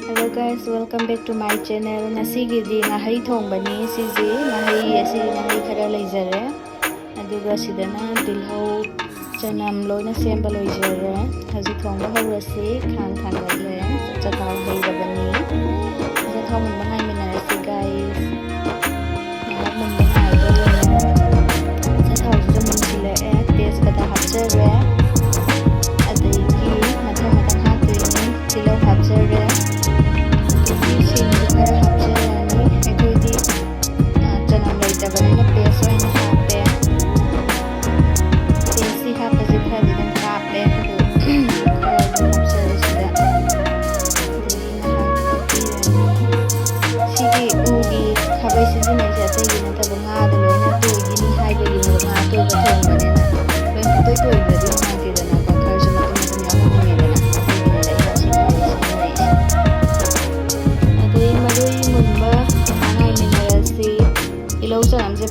Hello guys, welcome back to my channel. Nasigidi ngahai thongbani siji ngahai khara leijare aduga sidana tilhau chanam loina semba loijare haji thongba hawrasi khang thangale chathau heirabani chathau mun bangai minarasi guys ngahak mun bangai dole chathau jamun sile taste bata hapjare adai mathang haptuini tilau hapjare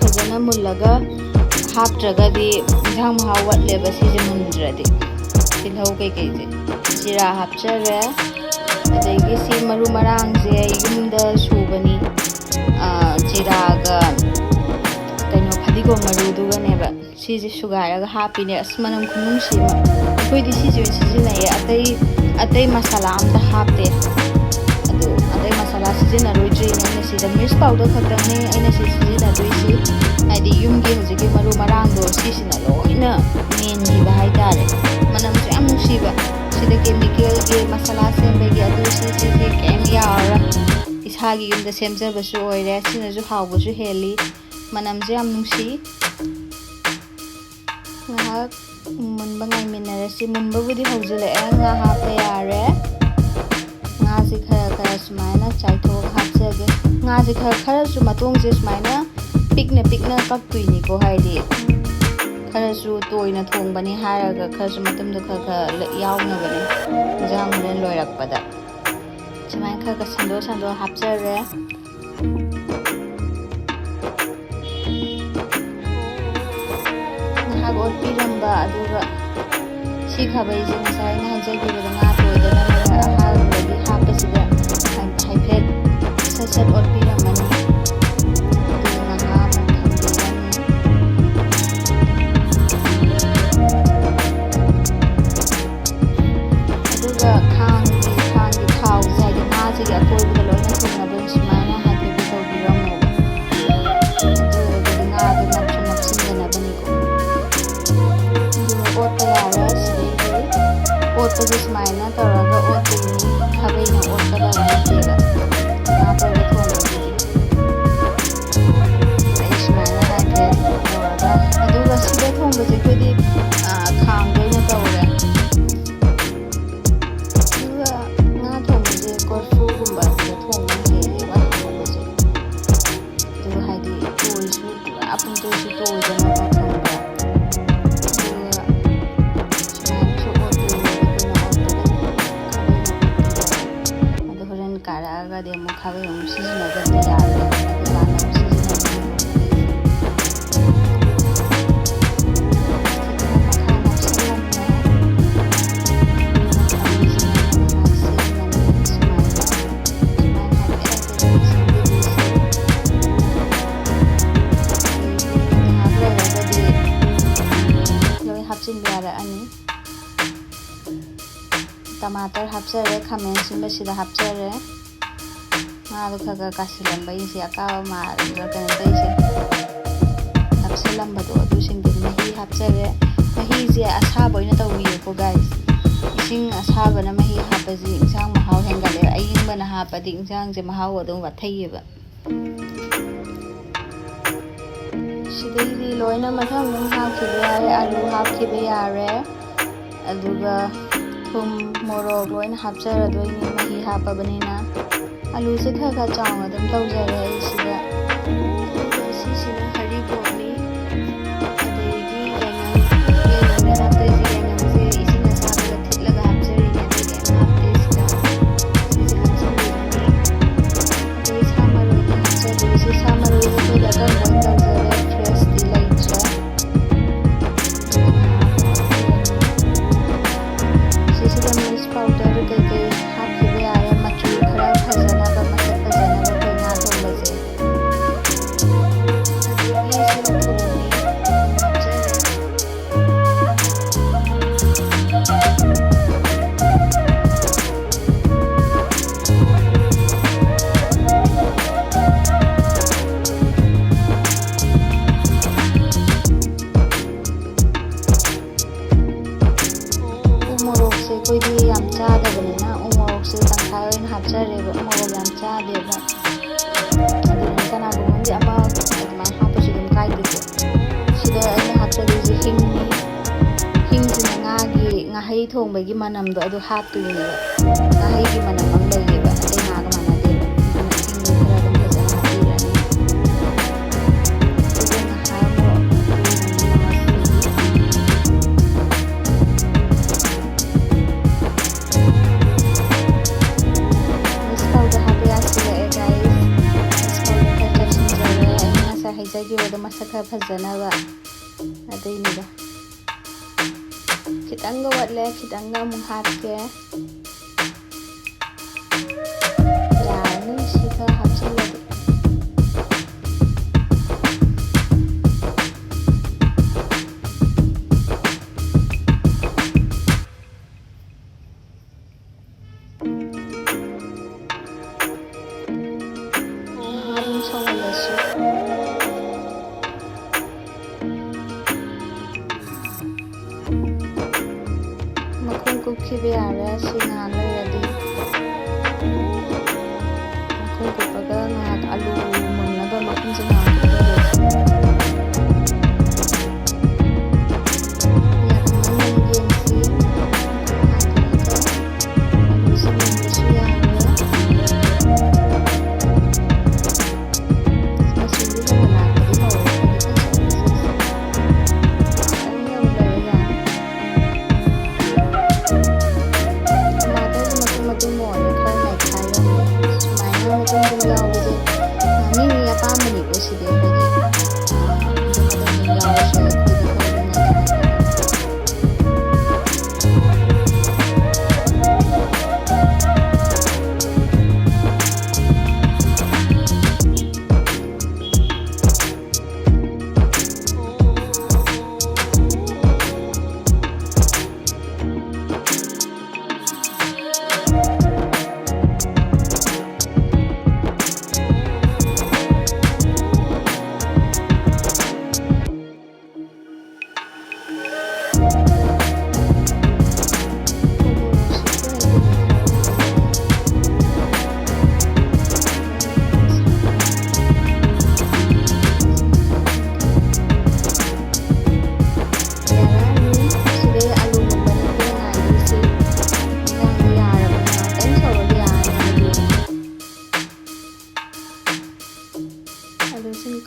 फजन मुल्लगा हापट्रगदी इंजांग Mahav वटलेबा सिजे मुंद्रदि तिलहौ कई जीरा हापचरे अदगी सी मरु मरांग जे युमदा सुबनी जीरागा कइनो फदिगो मरुदुगनेबा सिजे सुगारगा हापिने असमनम खुनुम सिमा अखोइदि सिजे सिजिनाय अतै मसाला आमदा हापते अदु अतै मसाला सिजिनारोइद्रि ने सिदा मिर्च powder खतंने अइना सिजिनादोइसि हाइदि युमगी हजिकी मरु मरांगदो सिसिना लोइना मेनगिबा हाइतारे मनमसे याम नुसिबा सिदा chemical गे मसाला सेमबेगी अदु CC came यावरा इसागी युमदा सेमजबसु ओइरे सिनाजु हावबसु heli मनमसे yam नुसि ngahak munba ngai minarasi munbabudi hawjule nga hape yare nga si khara sumaina chaithok hapjage nga si khara su matong je sumaina pikna kaktuini ko haidi khara su toina thongbani haraga khara su matamda kha yauna bane jang horen loirakpada sumain kha sando hapjare got piramba aduga si khabai je ngasai na hajagi bada nga toidana hagagi hapasida haiphet sasat ot piramani aduga nga aduga khangi thau jagi nga jagi akoi bada loina thongna bon simana haiphet to piramo aduga nga adu napsimdana bani ko oat सुमायना तौरगा ओटनी खबैना ओटदा नतेगा नापरगा थोंबदी सुमायना hyphae तौरगा अदुगा सिदा थोंबजे कोदी खांग दोइना तौरे अदुगा ना थोंबजे कोरफु गुंबा सिदा थोंबन हेलेबा थोंबजे अदुगा हाइदि तोइसु आपन तोइसु तोइदना karaga de mo khabe sijina gadi yare adana sijina hapsin biara ani टमाटर हापचरे खामेन Simba सिदा हापचरे मादो खगा कासिलंबा इसे अकावा मारगा कनतैसे हापसिलंबदो अदु सिंदि मही हापचरे मही जे असाबा ओइना तौइको गाइस इसिंग असाबना मही हापजि इंसांग महाव हेंगले अयिंबना हापदि इंसांग जे महाव अदु वाथैयेबा सिदैदि लोइना मथां नुम हापखिबे यारे आलू हापखिबे यारे अदुगा थुम मोरग लोइना हापचरदोइनि मही हापबनिना आलू से खा चावना दम तौजरे सिदा सिसिना हरिबोनी अदेगी येंगम हापतेजी येंगम से इसिना साबगा थिलगा हापचरिने अदेगे हापते सिदा सिसे हापचरिने अदे सामरो हापचरि से सामरो को दका बोन तौजरे फ्रेश दिलाइtra सिसिदा मिस पाउडर के हापखिबे आया मचू खरा ꯍꯥꯞꯆꯔꯦꯕ ꯃꯣꯔꯣꯛ ꯌꯥꯝ ꯆꯥꯗꯦꯕ ꯑꯗꯨꯅ ꯀꯅꯥꯒꯨꯝꯕꯗꯤ ꯑꯃ ꯑꯗꯨꯃꯥꯏꯅ ꯍꯥꯞꯄꯁꯨ ꯑꯗꯨꯝ ꯀꯥꯏꯗꯦꯀꯣ ꯁꯤꯗ ꯑꯩꯅ ꯍꯥꯞꯆꯗꯣꯏꯁꯦ ꯍꯤꯡꯅꯤ ꯍꯤꯡꯁꯤꯅ ꯉꯥꯍꯩ ꯊꯣꯡꯕꯒꯤ ꯃꯅꯝꯗꯣ ꯑꯗꯨ ꯍꯥꯞꯇꯣꯏꯅꯦꯕ ꯉꯥꯍꯩꯒꯤ ꯃꯅꯝ ꯑꯃ ꯂꯩꯌꯦꯕ ꯑꯇꯩ ꯉꯥꯒ ꯃꯥꯟꯅꯗꯦꯕ ꯑꯗꯨꯅ ꯍꯤꯡ ꯈꯔ ꯑꯗꯨꯝ ꯐꯖꯅ ꯍꯥꯞꯄꯤꯔꯅꯤ ꯑꯗꯨꯒ ꯉꯥꯏꯍꯥꯛ ꯑꯃꯨꯛ ꯃꯤꯛꯁ ꯇꯧꯗ ꯍꯥꯞꯄ ꯌꯥꯁꯤꯜꯂꯛꯑꯦ ꯒꯥꯏꯁ ꯃꯤꯛꯁ ꯇꯧꯗ ꯈꯔ ꯆꯥꯏꯁꯤꯟꯖꯔꯦ ꯑꯩꯅ ꯉꯁꯥꯏ ꯍꯩꯖꯈꯤꯕꯗꯣ ꯃꯁꯛ ꯈꯔ ꯐꯖꯅꯕ ꯑꯗꯨꯏꯅꯤꯗ khitanga watle khitanga amuk hapke yarani siga hapchiladi harum sawalasu ꯀꯨꯞꯈꯤꯕ ꯌꯥꯔꯦ ꯁꯤ ꯉꯥꯟ ꯂꯩꯔꯗꯤ ꯃꯈꯨꯝ ꯀꯨꯞꯄꯒ ꯉꯥꯏꯍꯥꯛ ꯑꯂꯨ ꯃꯨꯟꯅꯕ ꯃꯈꯨꯝꯁꯦ ꯉꯥꯏꯍꯥꯛ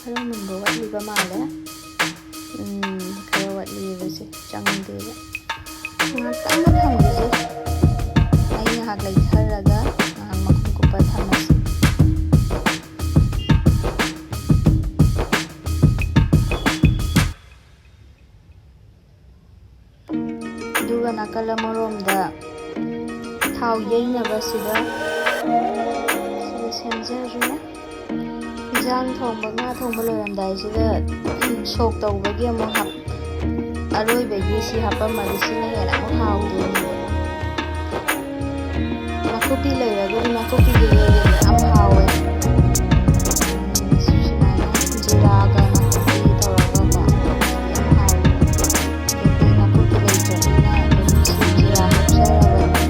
khara munba watliba male khara watlibase changdeba ngakang thamgise ai ngahak leitharaga ngahak makhum kupa thamasi aduga nakala moromda thau yeinaba sida semjare ꯏꯟꯖꯥꯡ ꯊꯣꯡꯕ ꯉꯥ ꯊꯣꯡꯕ ꯂꯣꯏꯔꯝꯗꯥꯏꯁꯤꯗ ꯁꯣꯛ ꯇꯧꯕꯒꯤ ꯑꯃꯨꯛ ꯑꯔꯣꯏꯕꯒꯤ ꯁꯤ ꯍꯥꯞꯄꯝꯃꯗꯤ ꯁꯤꯅ ꯍꯦꯟꯅ ꯑꯃꯨꯛ ꯍꯥꯎꯗꯣꯏꯅꯦꯕ ꯅꯥꯀꯨꯞꯄꯤ ꯂꯩꯔꯒꯗꯤ ꯅꯥꯀꯨꯞꯄꯤꯒꯤ ꯂꯩꯔꯗꯤ ꯌꯥꯝ ꯍꯥꯎꯋꯦ ꯁꯨꯃꯥꯏꯅ ꯖꯤꯔꯥꯒ ꯅꯥꯀꯨꯞꯄꯤ ꯇꯧꯔꯒꯀꯣ ꯌꯥꯝ ꯍꯥꯎꯋꯦ ꯑꯗꯨꯗꯤ ꯅꯥꯀꯨꯞꯄꯤ ꯂꯩꯇ꯭ꯔꯕꯅꯤꯅ ꯑꯗꯨꯝ ꯁꯤ ꯖꯤꯔꯥ ꯍꯥꯞꯆꯔꯕꯅꯤ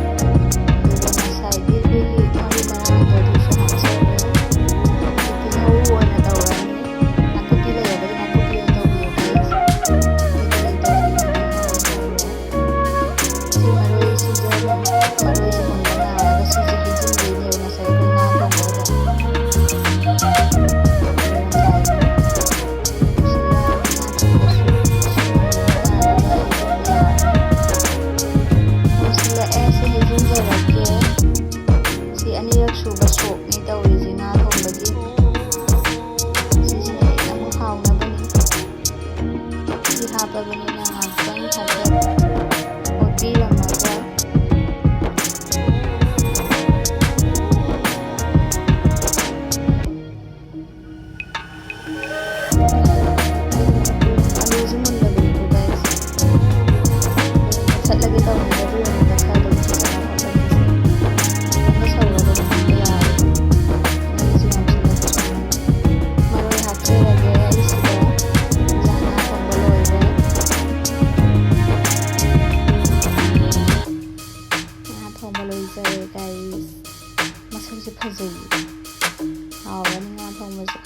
ꯑꯗꯨꯒ ꯉꯁꯥꯏꯒꯤ ꯑꯩꯈꯣꯏꯒꯤ ꯃꯔꯨ ꯃꯔꯥꯡꯗꯣ ꯑꯗꯨꯁꯨ ꯍꯥꯞꯆꯔꯦ ꯍꯥꯎꯔꯅꯤ ꯉꯥ ꯊꯣꯡꯕꯁꯦ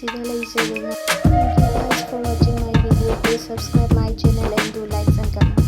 sida lazy. Thank you guys for watching my video. Please subscribe my channel and do likes and comment.